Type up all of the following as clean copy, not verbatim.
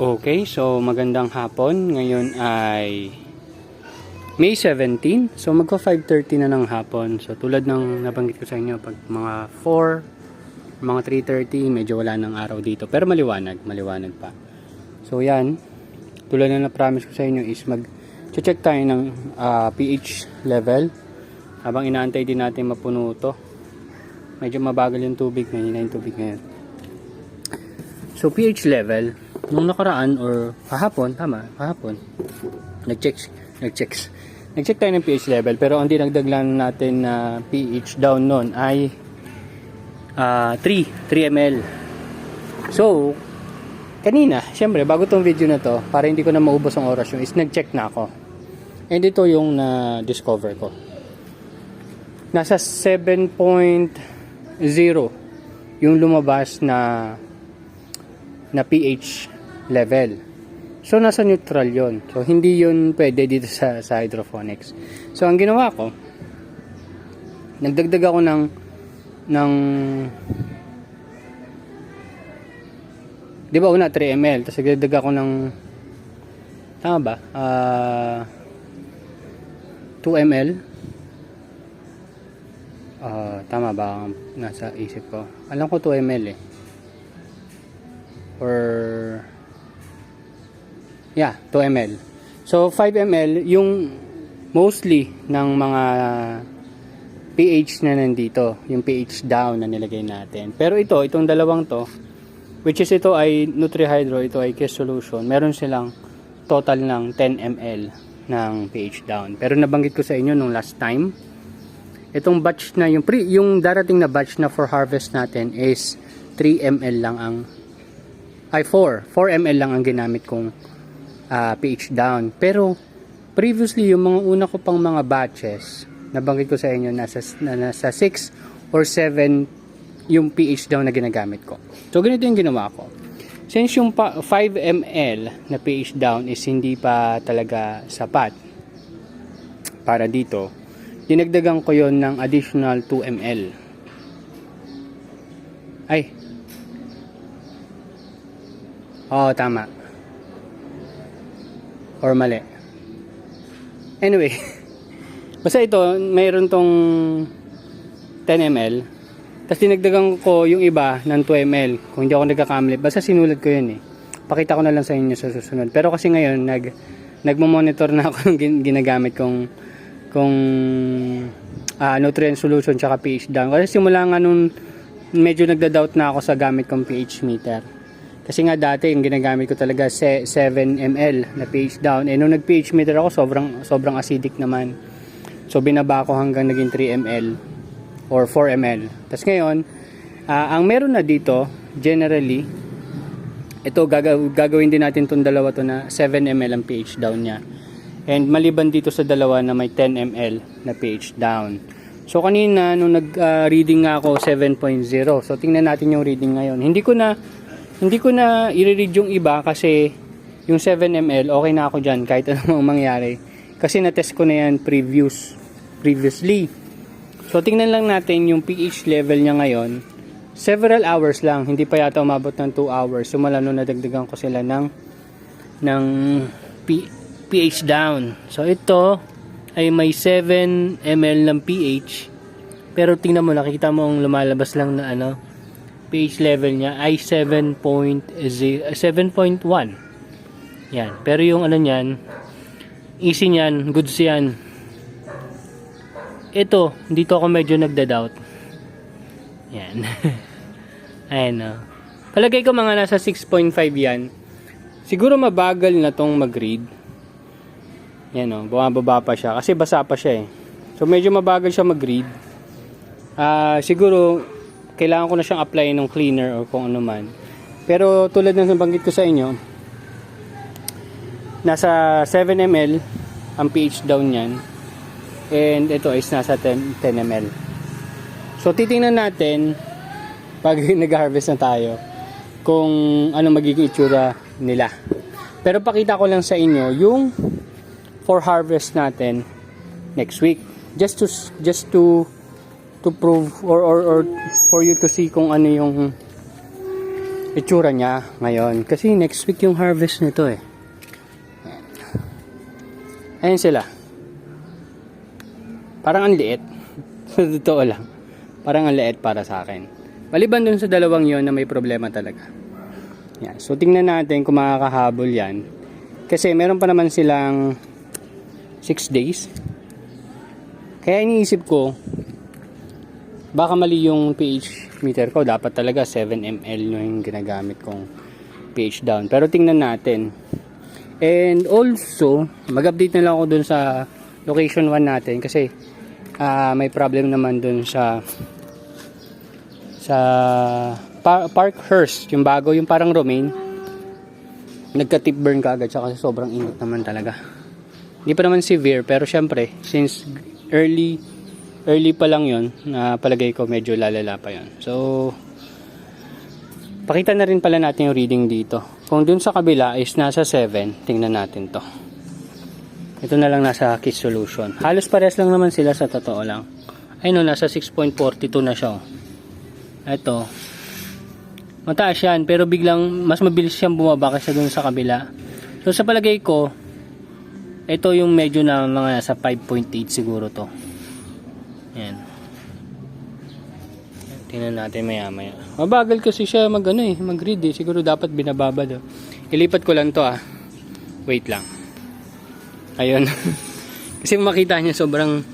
Okay, so magandang hapon. Ngayon ay May 17. So magko 5:30 na ng hapon. So tulad ng nabanggit ko sa inyo, pag mga 4, mga 3:30, medyo wala ng araw dito. Pero maliwanag pa. So yan, tulad na na-promise ko sa inyo is mag-check tayo ng pH level. Habang inaantay din natin mapuno to. Medyo mabagal yung tubig, mahina yung tubig ngayon. So pH level, nung nakaraan or kahapon nag-check tayo ng pH level, pero ang dinagdag lang natin na pH down nun ay 3 ml. So kanina, syempre bago tong video na to, para hindi ko na maubos ang oras yung is nag-check na ako, and ito yung na-discover ko. Nasa 7.0 yung lumabas na pH level. So nasa neutral yon. So hindi yun pwede dito sa hydroponics. So ang ginawa ko, nagdagdag ako ng di ba una 3 ml, tapos nagdagdag ako ng tama ba? 2 ml. Tama ba ang nasa isip ko? Alam ko 2 ml eh. Or 2 ml. So 5 ml yung mostly ng mga pH na nandito, yung pH down na nilagay natin. Pero itong dalawang to, which is ito ay NutriHydro, ito ay Kiss Solution, meron silang total ng 10 ml ng pH down. Pero nabanggit ko sa inyo nung last time, itong batch na yung darating na batch na for harvest natin is 3 ml lang ang 4 ml lang ang ginamit kong pH down. Pero previously yung mga una ko pang mga batches, nabanggit ko sa inyo nasa 6 or 7 yung pH down na ginagamit ko. So ganito yung ginawa ko. Since yung 5 ml na pH down is hindi pa talaga sapat para dito, dinagdagan ko yon ng additional 2 ml. Tama. Or mali. Anyway, basta ito, mayroon tong 10 ml. Tapos dinagdagan ko yung iba ng 2 ml. Kung hindi ako nagkakamali, basta sinulat ko yun eh. Pakita ko na lang sa inyo sa susunod. Pero kasi ngayon, nagmo-monitor na ako ng ginagamit kong nutrient solution tsaka pH down. Kasi simula nga nung medyo nagda-doubt na ako sa gamit kong pH meter. Kasi nga dati yung ginagamit ko talaga 7 ml na pH down. Nung nag-pH meter ako, sobrang acidic naman. So binaba ko hanggang naging 3 ml or 4 ml. Tapos ngayon, ang meron na dito, generally, ito gagawin din natin itong dalawa to na 7 ml ang pH down niya. And maliban dito sa dalawa na may 10 ml na pH down. So kanina nung nag-reading nga ako 7.0. So tingnan natin yung reading ngayon. Hindi ko na i-read yung iba kasi yung 7 ml okay na ako dyan kahit anong mangyari. Kasi na-test ko na yan previously. So tingnan lang natin yung pH level niya ngayon. Several hours lang, hindi pa yata umabot ng 2 hours. Sumala nung nadagdagan ko sila ng pH down. So ito ay may 7 ml ng pH. Pero tingnan mo, nakikita mo ang lumalabas lang na pH level niya ay 7.1. Yan. Pero yung niyan, easy niyan, goods yan. Ito, dito ako medyo nagda-doubt. Yan. Ayan. Palagay ko mga nasa 6.5 yan. Siguro mabagal na tong mag-read. Yan bumababa pa siya kasi basa pa siya eh. So medyo mabagal siya mag-read. Siguro kailangan ko na siyang apply ng cleaner or kung ano man. Pero tulad ng nabanggit ko sa inyo, nasa 7 ml ang pH down niyan. And ito is nasa 10 ml. So titingnan natin pag nag-harvest na tayo kung ano magiging itsura nila. Pero pakita ko lang sa inyo yung for harvest natin next week. Just to to prove or for you to see kung ano yung itsura niya ngayon. Kasi next week yung harvest nito eh. Ayan sila. Parang ang liit. Totoo lang. Parang ang liit para sa akin. Maliban dun sa dalawang yon na may problema talaga. Yan. So tingnan natin kung makakahabol yan. Kasi meron pa naman silang 6 days. Kaya iniisip ko, baka mali yung pH meter ko. Dapat talaga 7 ml yung ginagamit kong pH down. Pero tingnan natin. And also, mag-update na lang ako dun sa location 1 natin. Kasi may problem naman dun sa Parkhurst. Yung bago, yung parang Romaine. Nagka-tip burn ka agad siya kasi sobrang init naman talaga. Hindi pa naman severe, pero syempre, since early pa lang yon, na palagay ko medyo lalala pa yon. So pakita na rin pala natin yung reading dito. Kung dun sa kabila is nasa 7, tingnan natin to. Ito na lang nasa Kiss Solution. Halos pares lang naman sila sa totoo lang. Ayun, nasa 6.42 na siya. Ito, mataas yan, pero biglang mas mabilis siyang bumaba kasi dun sa kabila. So sa palagay ko, ito yung medyo na mga nasa 5.8 siguro to. Yan. Tingnan natin maya maya. Mabagal kasi siya mag-read eh. Siguro dapat binababa do. Ilipat ko lang to Wait lang. Ayun. Kasi makita niya sobrang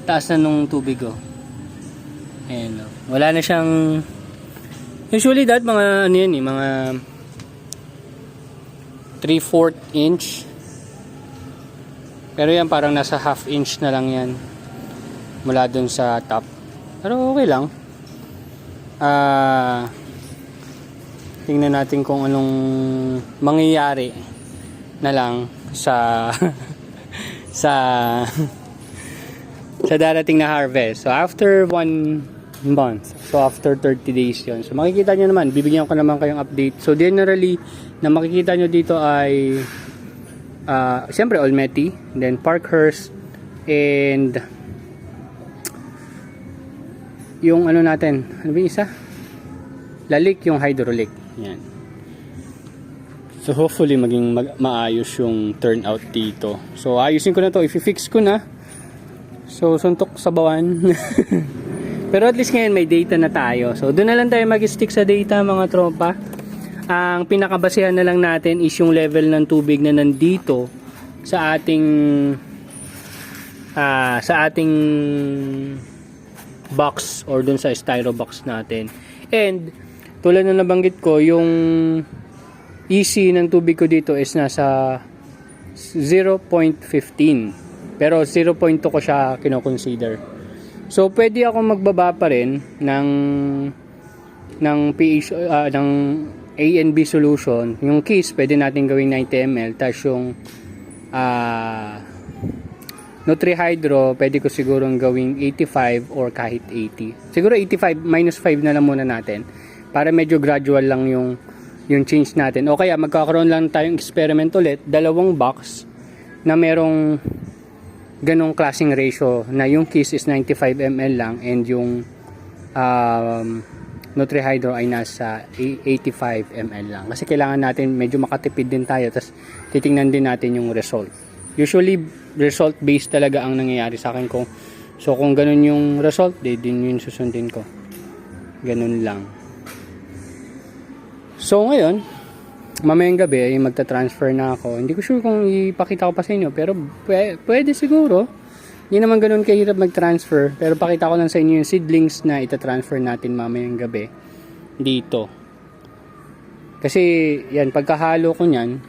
taas na nung tubig Ayan Wala na siyang, usually mga ano yan mga 3/4 inch. Pero yan parang nasa half inch na lang yan mula dun sa top. Pero okay lang. Tingnan natin kung anong mangyayari na lang sa sa darating na harvest. So after 1 month, so after 30 days yon. So makikita nyo naman, bibigyan ko naman kayong update. So generally, na makikita nyo dito ay siyempre Olmeti, then Parkhurst, and yung ano natin, ano ba yung isa? Lalik, yung hydraulic. Yan. So hopefully maging maayos yung turnout dito. So ayusin ko na to, i-fix ko na. So suntok sa bawan. Pero at least ngayon may data na tayo. So doon na lang tayo mag-stick sa data mga tropa. Ang pinakabasehan na lang natin is yung level ng tubig na nandito sa ating box or dun sa styro box natin. And tulad na nabanggit ko, yung EC ng tubig ko dito is nasa 0.15. Pero 0.2 ko siya kino-consider. So pwede ako magbaba pa rin ng pH ng A and B solution. Yung Kiss pwede natin gawing 90 ml, tapos yung Nutri-Hydro pwede ko sigurong gawing 85 or kahit 80. Siguro 85 minus 5 na lang muna natin para medyo gradual lang yung change natin. O kaya magkakaroon lang tayong experiment ulit, 2 box na merong ganong klaseng ratio na yung Kiss is 95 ml lang and yung Nutri-Hydro ay nasa 85 ml lang. Kasi kailangan natin medyo makatipid din tayo, tapos titingnan din natin yung result. Usually result based talaga ang nangyayari sa akin ko. So kung ganun yung result, din yung susundin ko. Ganun lang. So ngayon, mamayang gabi ay magta-transfer na ako. Hindi ko sure kung ipakita ko pa sa inyo, pero pwede siguro. Hindi naman ganun kahirap mag-transfer, pero pakita ko lang sa inyo yung seedlings na ita-transfer natin mamayang gabi dito. Kasi yan, pagkahalo ko niyan,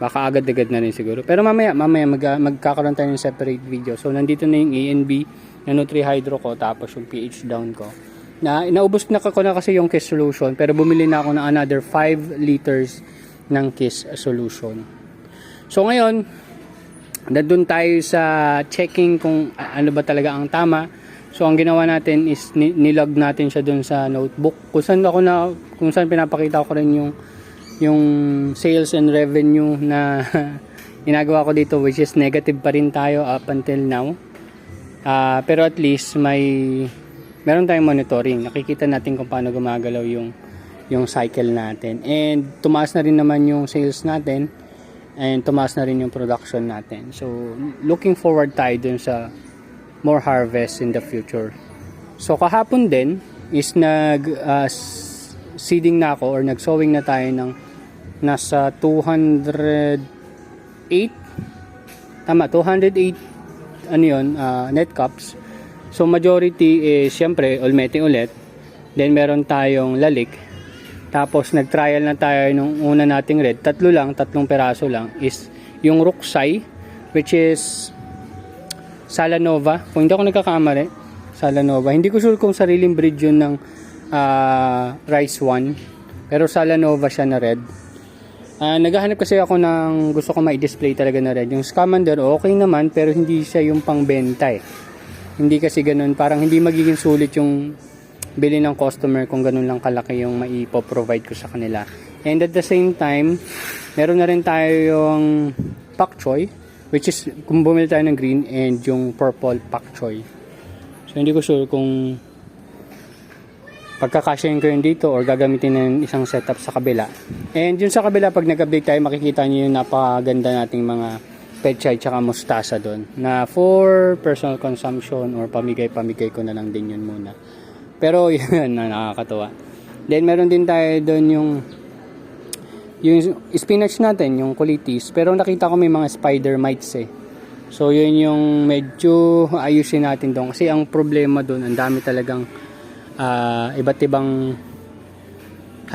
baka agad-agad na rin siguro. Pero mamaya magkakaroon tayo ng separate video. So nandito na yung A and B na Nutri-Hydro ko, tapos yung pH down ko. Naubos na ko na kasi yung Kiss solution, pero bumili na ako ng another 5 liters ng Kiss solution. So ngayon, nandun tayo sa checking kung ano ba talaga ang tama. So ang ginawa natin is nilog natin siya dun sa notebook. Kung saan pinapakita ko rin yung sales and revenue na ginagawa ko dito, which is negative pa rin tayo up until now. Pero at least meron tayong monitoring. Nakikita natin kung paano gumagalaw yung cycle natin. And tumaas na rin naman yung sales natin and tumaas na rin yung production natin. So looking forward tayo dun sa more harvest in the future. So kahapon din is seeding na ako or nag-sowing na tayo ng nasa 208 net cups. So majority is syempre Olmete ulit, then meron tayong Lalik, tapos nag-trial na tayo nung una nating red, tatlong peraso lang is yung Ruksay, which is Salanova, kung hindi ako nagkakamali, Salanova. Hindi ko sure kung sariling breed yun ng Rice 1, pero Salanova siya na red. Naghahanap kasi ako ng gusto ko ma-display talaga na red. Yung Scamander okay naman, pero hindi siya yung pangbenta eh. Hindi kasi ganun, parang hindi magiging sulit yung bili ng customer kung ganun lang kalaki yung maipo-provide ko sa kanila. And at the same time, meron na rin tayo yung Pak Choy, which is kung bumili tayo ng green, and yung purple Pak Choy. So hindi ko sure kung pagkakasyahin ko yun dito or gagamitin ng isang setup sa kabila. And yun sa kabila, pag nag-update tayo, makikita nyo yung napakaganda nating mga pechay tsaka mustasa doon na for personal consumption or pamigay-pamigay ko na lang din yun muna. Pero yun na nakakatuwa. Then meron din tayo doon yung spinach natin, yung kulitis, pero nakita ko may mga spider mites eh. So yun yung medyo ayusin natin doon kasi ang problema doon, ang dami talagang iba't ibang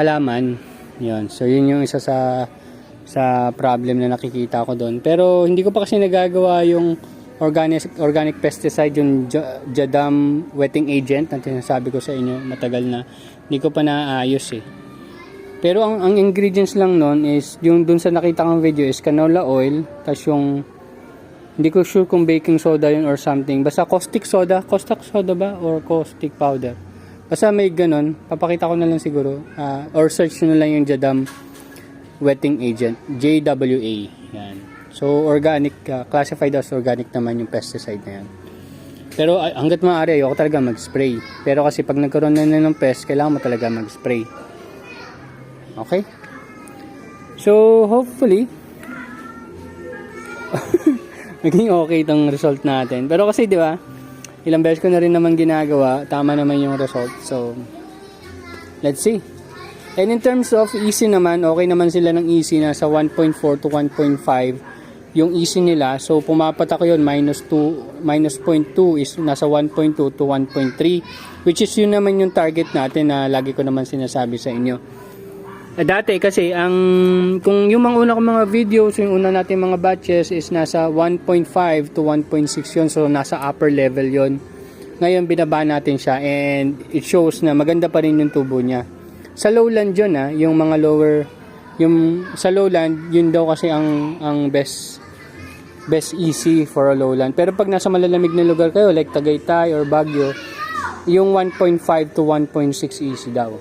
halaman. Yun. So yun yung isa sa problem na nakikita ko doon. Pero hindi ko pa kasi nagagawa yung organic pesticide, yung Jadam wetting agent na sinasabi ko sa inyo matagal na. Hindi ko pa naayos eh. Pero ang ingredients lang noon is yung dun sa nakita kong video is canola oil, tas yung hindi ko sure kung baking soda yun or something. Basta caustic soda ba or caustic powder. Basta may ganun, papakita ko na lang siguro, or search na lang yung Jadam wetting agent, JWA. Yan. So organic, classified as organic naman yung pesticide na yan. Pero hanggat maaari, ayoko talaga mag-spray. Pero kasi pag nagkaroon na ng pest, kailangan mo talaga mag-spray. Okay? So hopefully, naging okay itong result natin. Pero kasi di ba, ilang beses ko na rin naman ginagawa, tama naman yung result. So, let's see. And in terms of easy naman, okay naman sila ng easy na sa 1.4 to 1.5 yung easy nila. So, pumapat ako yun, minus 0.2 is nasa 1.2 to 1.3, which is yun naman yung target natin na lagi ko naman sinasabi sa inyo. Dati kasi, kung yung mga una kong mga videos, yung una natin mga batches is nasa 1.5 to 1.6 yun. So, nasa upper level yun. Ngayon, binaba natin siya and it shows na maganda pa rin yung tubo niya. Sa lowland yun yung mga lower, yung sa lowland, yun daw kasi ang best easy for a lowland. Pero pag nasa malalamig na lugar kayo, like Tagaytay or Baguio, yung 1.5 to 1.6 easy daw.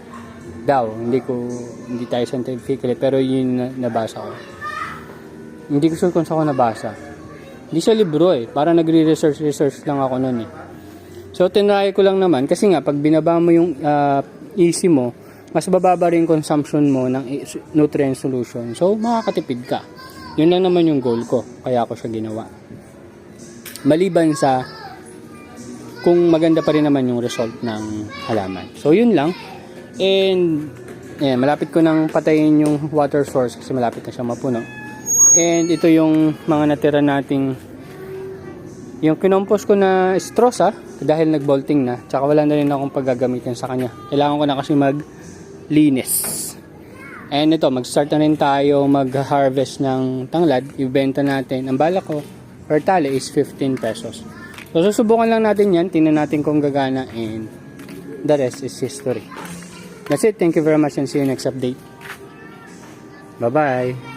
Hindi tayo scientific pero yun nabasa ko. Hindi ko sure kung saan ko nabasa. Hindi siya libro eh, parang nagre-research lang ako noon eh. So tinry ko lang naman kasi nga pag binaba mo yung easy mo, mas bababa rin consumption mo ng nutrient solution. So makakatipid ka. Yun lang naman yung goal ko, kaya ako siya ginawa. Maliban sa kung maganda pa rin naman yung result ng halaman. So yun lang. And malapit ko nang patayin yung water source kasi malapit na siya mapuno. And ito yung mga natira nating yung kinompos ko na straws dahil nagbolting na, tsaka wala na rin akong paggagamitin sa kanya. Kailangan ko na kasi maglinis. And ito, mag-start na rin tayo mag-harvest ng tanglad. Ibenta natin. Ang balak ko per tali is 15 pesos. So susubukan lang natin yan, tingnan natin kung gagana, and the rest is history. That's it. Thank you very much and see you next update. Bye-bye.